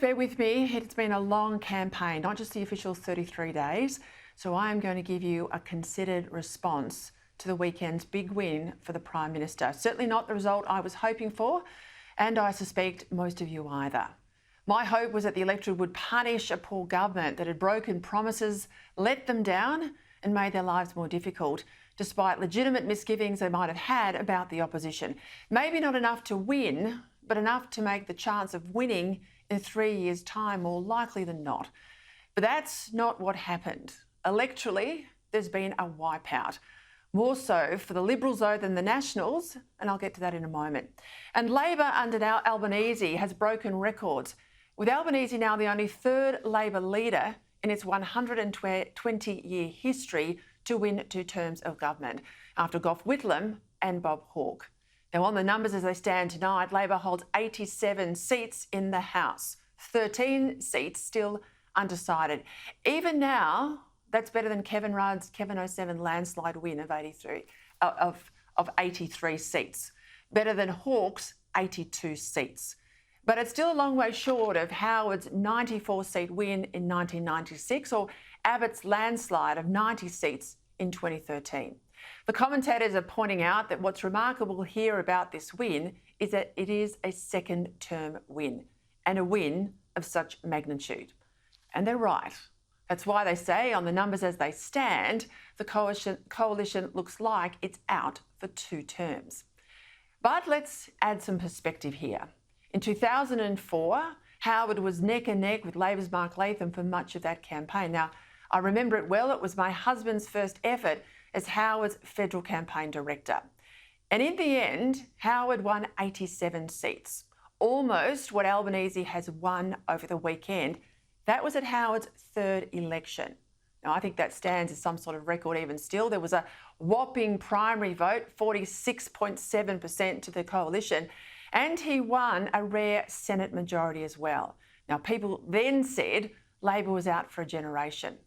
Bear with me, it's been a long campaign, not just the official 33 days. So I am going to give you a considered response to the weekend's big win for the Prime Minister. Certainly not the result I was hoping for, and I suspect most of you either. My hope was that the electorate would punish a poor government that had broken promises, let them down, and made their lives more difficult, despite legitimate misgivings they might have had about the opposition. Maybe not enough to win, but enough to make the chance of winning in 3 years' time more likely than not. But that's not what happened. Electorally, there's been a wipeout. More so for the Liberals, though, than the Nationals, and I'll get to that in a moment. And Labor under Albanese has broken records, with Albanese now the only third Labor leader in its 120-year history to win 2 terms of government, after Gough Whitlam and Bob Hawke. Now, on the numbers as they stand tonight, Labor holds 87 seats in the House, 13 seats still undecided. Even now, that's better than Kevin Rudd's Kevin 07 landslide win of 83 seats, better than Hawke's 82 seats. But it's still a long way short of Howard's 94-seat win in 1996 or Abbott's landslide of 90 seats in 2013. The commentators are pointing out that what's remarkable here about this win is that it is a second-term win, and a win of such magnitude. And they're right. That's why they say, on the numbers as they stand, the coalition looks like it's out for 2 terms. But let's add some perspective here. In 2004, Howard was neck and neck with Labor's Mark Latham for much of that campaign. Now, I remember it well. It was my husband's first effort as Howard's federal campaign director. And in the end, Howard won 87 seats, almost what Albanese has won over the weekend. That was at Howard's 3rd election. Now, I think that stands as some sort of record even still. There was a whopping primary vote, 46.7% to the coalition, and he won a rare Senate majority as well. Now, people then said Labor was out for a generation.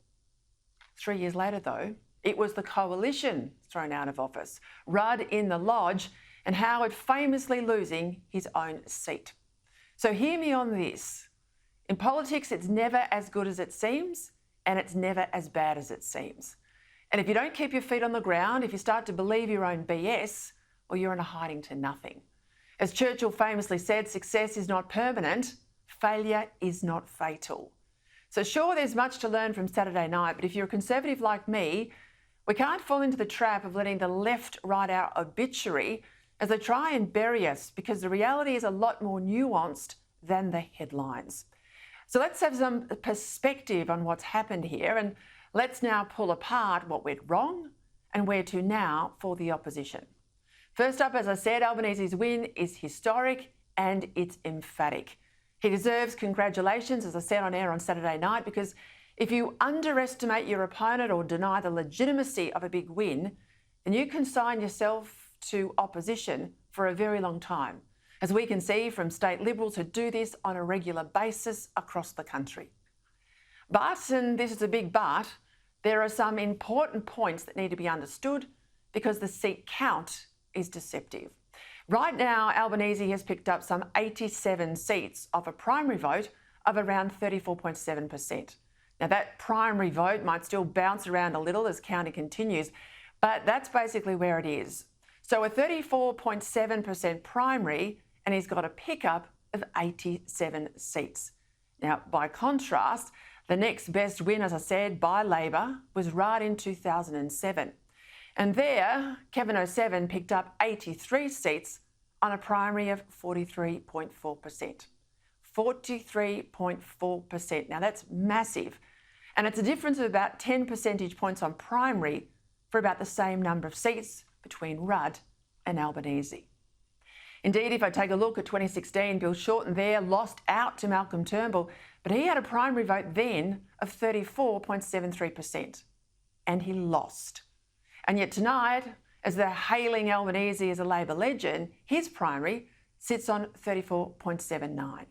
3 years later, though, it was the coalition thrown out of office, Rudd in the lodge, and Howard famously losing his own seat. So hear me on this. In politics, it's never as good as it seems, and it's never as bad as it seems. And if you don't keep your feet on the ground, if you start to believe your own BS, well, you're in a hiding to nothing. As Churchill famously said, success is not permanent, failure is not fatal. So sure, there's much to learn from Saturday night, but if you're a conservative like me, we can't fall into the trap of letting the left write our obituary as they try and bury us, because the reality is a lot more nuanced than the headlines. So let's have some perspective on what's happened here, and let's now pull apart what went wrong and where to now for the opposition. First up, as I said, Albanese's win is historic and it's emphatic. He deserves congratulations, as I said on air on Saturday night, because if you underestimate your opponent or deny the legitimacy of a big win, then you consign yourself to opposition for a very long time, as we can see from state Liberals who do this on a regular basis across the country. But, and this is a big but, there are some important points that need to be understood because the seat count is deceptive. Right now, Albanese has picked up some 87 seats off a primary vote of around 34.7%. Now, that primary vote might still bounce around a little as counting continues, but that's basically where it is. So a 34.7% primary, and he's got a pickup of 87 seats. Now, by contrast, the next best win, as I said, by Labor was Rudd in 2007. And there, Kevin 07 picked up 83 seats on a primary of 43.4%. 43.4%. Now, that's massive. And it's a difference of about 10 percentage points on primary for about the same number of seats between Rudd and Albanese. Indeed, if I take a look at 2016, Bill Shorten there lost out to Malcolm Turnbull, but he had a primary vote then of 34.73%, and he lost. And yet tonight, as they're hailing Albanese as a Labor legend, his primary sits on 34.79.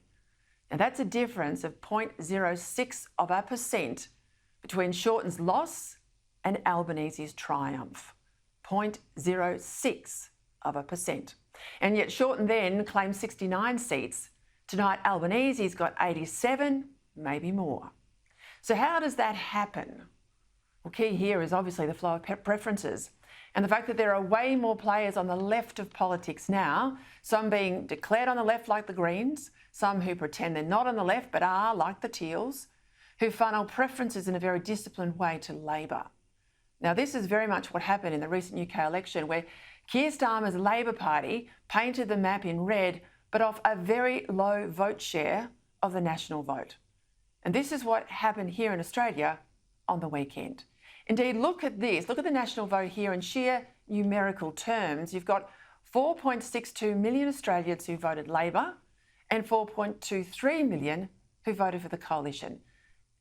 Now, that's a difference of 0.06% between Shorten's loss and Albanese's triumph. 0.06%. And yet Shorten then claimed 69 seats Tonight, Albanese's got 87, maybe more. So how does that happen? Well, key here is obviously the flow of preferences and the fact that there are way more players on the left of politics now, some being declared on the left like the Greens, some who pretend they're not on the left but are like the Teals, who funnel preferences in a very disciplined way to Labor. Now, this is very much what happened in the recent UK election, where Keir Starmer's Labor Party painted the map in red but off a very low vote share of the national vote. And this is what happened here in Australia on the weekend. Indeed, look at this. Look at the national vote here in sheer numerical terms. You've got 4.62 million Australians who voted Labor and 4.23 million who voted for the coalition.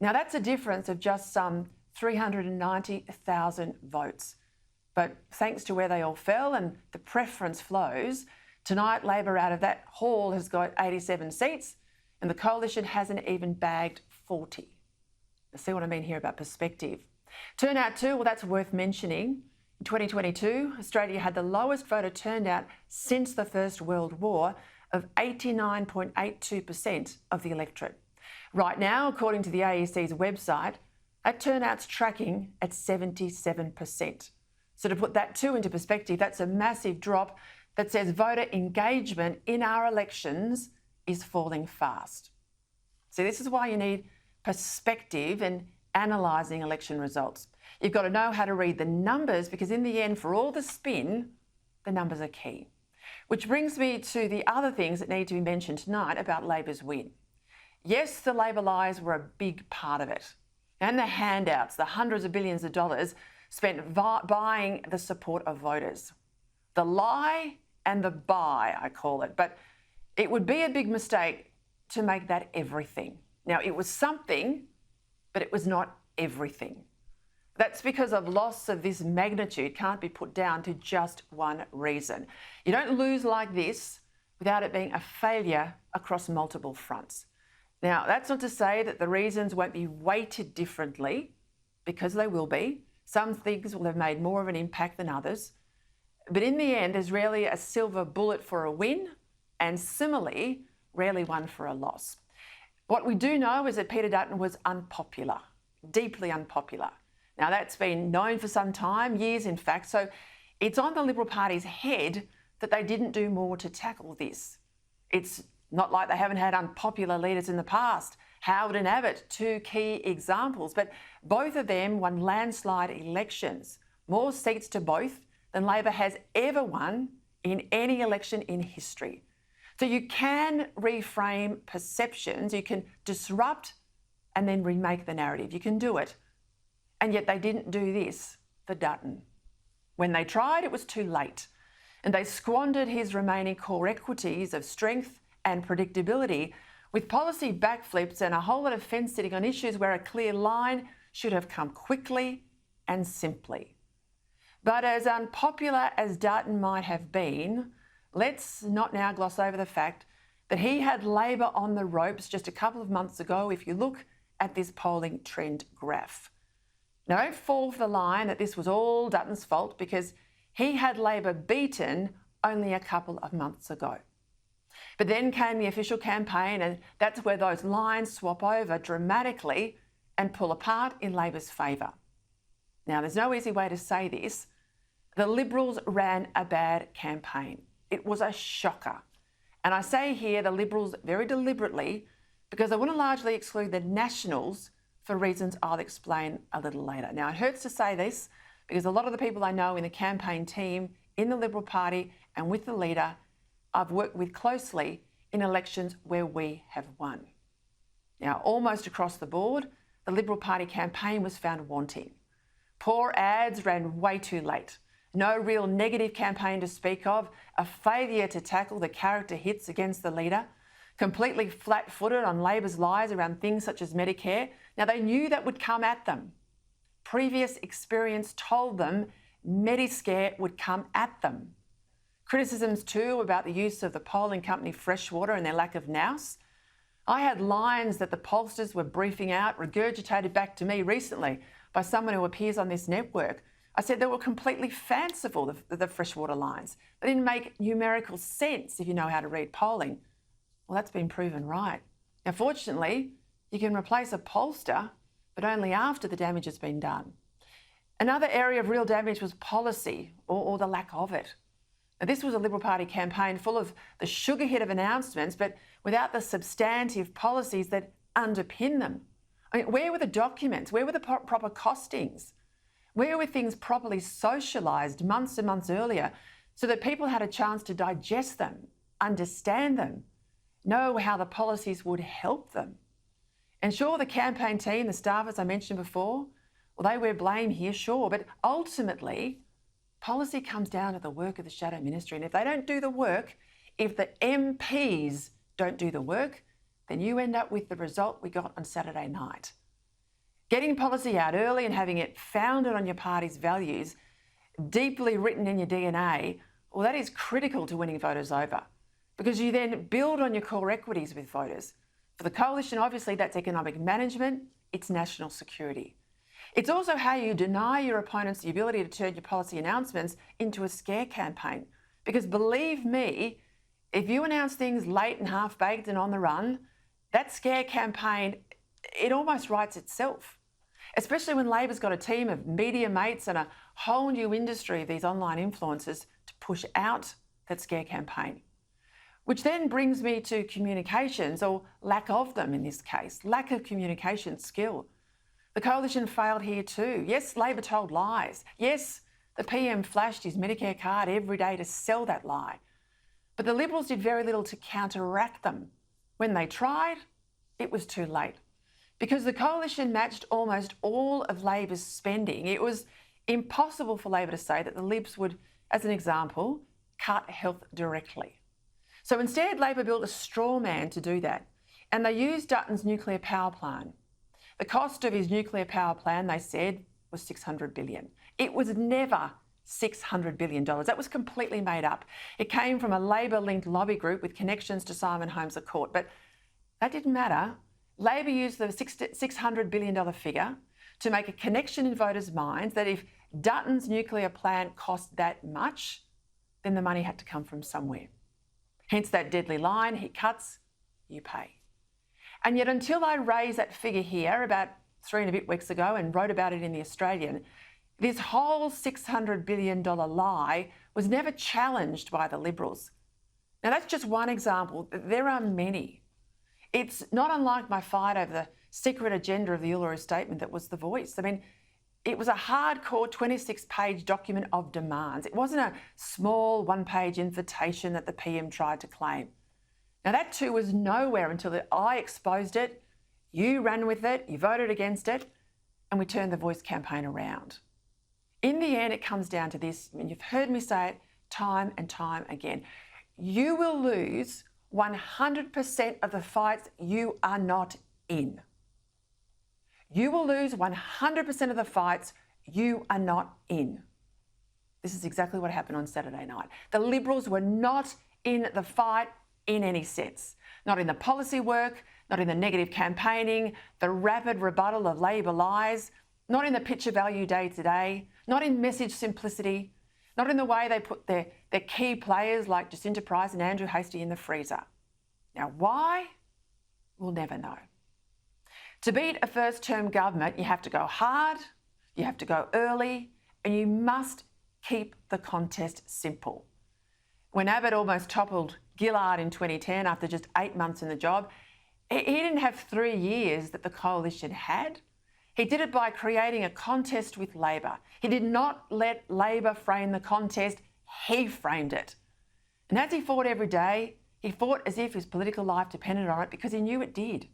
Now, that's a difference of just some 390,000 votes. But thanks to where they all fell and the preference flows, tonight Labor out of that haul has got 87 seats and the coalition hasn't even bagged 40. See what I mean here about perspective. Turnout too, well, that's worth mentioning. In 2022, Australia had the lowest voter turnout since the First World War of 89.82% of the electorate. Right now, according to the AEC's website, that turnout's tracking at 77%. So to put that too into perspective, that's a massive drop that says voter engagement in our elections is falling fast. So this is why you need perspective in analysing election results. You've got to know how to read the numbers because in the end, for all the spin, the numbers are key. Which brings me to the other things that need to be mentioned tonight about Labor's win. Yes, the Labor lies were a big part of it. And the handouts, the hundreds of billions of dollars spent buying the support of voters. The lie and the buy, I call it. But it would be a big mistake to make that everything. Now, it was something, but it was not everything. That's because of loss of this magnitude can't be put down to just one reason. You don't lose like this without it being a failure across multiple fronts. Now, that's not to say that the reasons won't be weighted differently, because they will be. Some things will have made more of an impact than others. But in the end, there's rarely a silver bullet for a win, and similarly, rarely one for a loss. What we do know is that Peter Dutton was unpopular, deeply unpopular. Now, that's been known for some time, years in fact, so it's on the Liberal Party's head that they didn't do more to tackle this. It's not like they haven't had unpopular leaders in the past. Howard and Abbott, two key examples, but both of them won landslide elections, more seats to both than Labor has ever won in any election in history. So you can reframe perceptions, you can disrupt and then remake the narrative. You can do it. And yet they didn't do this for Dutton. When they tried, it was too late. And they squandered his remaining core equities of strength and predictability with policy backflips and a whole lot of fence sitting on issues where a clear line should have come quickly and simply. But as unpopular as Dutton might have been, let's not now gloss over the fact that he had Labor on the ropes just a couple of months ago if you look at this polling trend graph. Now, don't fall for the line that this was all Dutton's fault because he had Labor beaten only a couple of months ago. But then came the official campaign and that's where those lines swap over dramatically and pull apart in Labor's favour. Now, there's no easy way to say this. The Liberals ran a bad campaign. It was a shocker. And I say here the Liberals very deliberately because they want to largely exclude the Nationals for reasons I'll explain a little later. Now, it hurts to say this because a lot of the people I know in the campaign team, in the Liberal Party and with the leader, I've worked with closely in elections where we have won. Now, almost across the board, the Liberal Party campaign was found wanting. Poor ads ran way too late. No real negative campaign to speak of, a failure to tackle the character hits against the leader, completely flat-footed on Labor's lies around things such as Medicare. Now, they knew that would come at them. Previous experience told them Mediscare would come at them. Criticisms too about the use of the polling company Freshwater and their lack of nous. I had lines that the pollsters were briefing out regurgitated back to me recently by someone who appears on this network. I said they were completely fanciful, the Freshwater lines. They didn't make numerical sense if you know how to read polling. Well, that's been proven right. Now, fortunately, you can replace a pollster, but only after the damage has been done. Another area of real damage was policy, or the lack of it. Now, this was a Liberal Party campaign full of the sugar hit of announcements, but without the substantive policies that underpin them. I mean, where were the documents? Where were the proper costings? Where were things properly socialised months and months earlier so that people had a chance to digest them, understand them, know how the policies would help them? And sure, the campaign team, the staff, as I mentioned before, well, they wear blame here, sure, but ultimately, policy comes down to the work of the shadow ministry. And if they don't do the work, if the MPs don't do the work, then you end up with the result we got on Saturday night. Getting policy out early and having it founded on your party's values, deeply written in your DNA, well, that is critical to winning voters over, because you then build on your core equities with voters. For the Coalition, obviously, that's economic management, it's national security. It's also how you deny your opponents the ability to turn your policy announcements into a scare campaign. Because believe me, if you announce things late and half-baked and on the run, that scare campaign, it almost writes itself. Especially when Labor's got a team of media mates and a whole new industry of these online influencers to push out that scare campaign. Which then brings me to communications, or lack of them in this case, lack of communication skill. The Coalition failed here too. Yes, Labor told lies. Yes, the PM flashed his Medicare card every day to sell that lie. But the Liberals did very little to counteract them. When they tried, it was too late. Because the Coalition matched almost all of Labor's spending, it was impossible for Labor to say that the Libs would, as an example, cut health directly. So instead, Labor built a straw man to do that, and they used Dutton's nuclear power plant. The cost of his nuclear power plan, they said, was $600 billion. It was never $600 billion. That was completely made up. It came from a Labor-linked lobby group with connections to Simon Holmes à Court. But that didn't matter. Labor used the $600 billion figure to make a connection in voters' minds that if Dutton's nuclear plant cost that much, then the money had to come from somewhere. Hence that deadly line, he cuts, you pay. And yet until I raised that figure here about 3 and a bit weeks ago and wrote about it in The Australian, this whole $600 billion lie was never challenged by the Liberals. Now that's just one example. There are many. It's not unlike my fight over the secret agenda of the Uluru Statement that was The Voice. I mean, it was a hardcore 26-page document of demands. It wasn't a small one-page invitation that the PM tried to claim. Now that too was nowhere until I exposed it, you ran with it, you voted against it, and we turned the Voice campaign around. In the end, it comes down to this, and you've heard me say it time and time again. You will lose 100% of the fights you are not in. You will lose 100% of the fights you are not in. This is exactly what happened on Saturday night. The Liberals were not in the fight in any sense. Not in the policy work, not in the negative campaigning, the rapid rebuttal of Labor lies, not in the picture value day to day, not in message simplicity, not in the way they put their key players like Jacinta Price and Andrew Hastie in the freezer. Now why? We'll never know. To beat a first-term government, you have to go hard, you have to go early, and you must keep the contest simple. When Abbott almost toppled Gillard in 2010 after just 8 months in the job, he didn't have 3 years that the Coalition had. He did it by creating a contest with Labor. He did not let Labor frame the contest, he framed it. And as he fought every day, he fought as if his political life depended on it because he knew it did.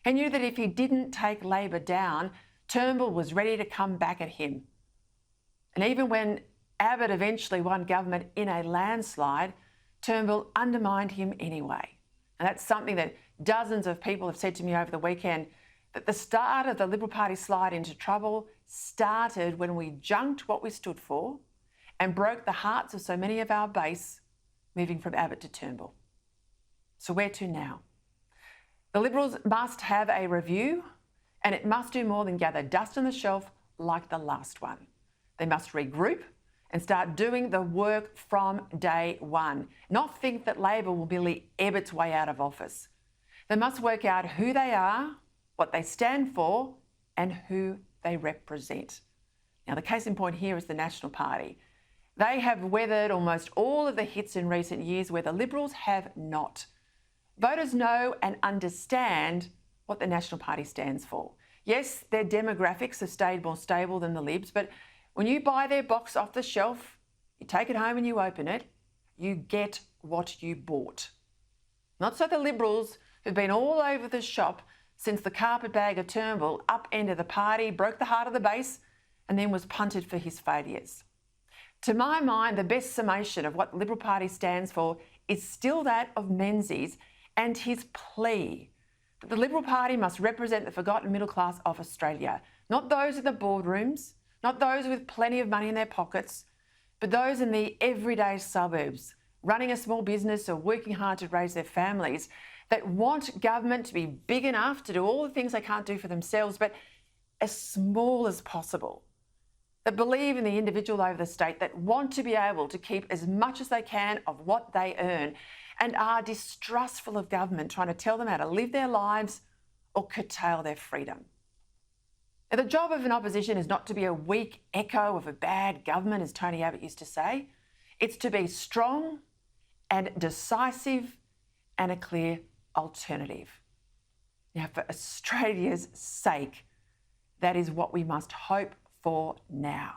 He knew that if he didn't take Labor down, Turnbull was ready to come back at him. And even when Abbott eventually won government in a landslide, Turnbull undermined him anyway. And that's something that dozens of people have said to me over the weekend, that the start of the Liberal Party slide into trouble started when we junked what we stood for and broke the hearts of so many of our base, moving from Abbott to Turnbull. So where to now? The Liberals must have a review, and it must do more than gather dust on the shelf like the last one. They must regroup and start doing the work from day one, not think that Labor will merely ebb its way out of office. They must work out who they are, what they stand for, and who they represent. Now, the case in point here is the National Party. They have weathered almost all of the hits in recent years where the Liberals have not. Voters know and understand what the National Party stands for. Yes, their demographics have stayed more stable than the Libs, but when you buy their box off the shelf, you take it home and you open it, you get what you bought. Not so the Liberals, who've been all over the shop since the carpetbagger Turnbull upended the party, broke the heart of the base, and then was punted for his failures. To my mind, the best summation of what the Liberal Party stands for is still that of Menzies and his plea that the Liberal Party must represent the forgotten middle class of Australia, not those in the boardrooms, not those with plenty of money in their pockets, but those in the everyday suburbs, running a small business or working hard to raise their families, that want government to be big enough to do all the things they can't do for themselves, but as small as possible, that believe in the individual over the state, that want to be able to keep as much as they can of what they earn, and are distrustful of government trying to tell them how to live their lives or curtail their freedom. Now, the job of an opposition is not to be a weak echo of a bad government, as Tony Abbott used to say. It's to be strong and decisive and a clear alternative. Now, for Australia's sake, that is what we must hope for now.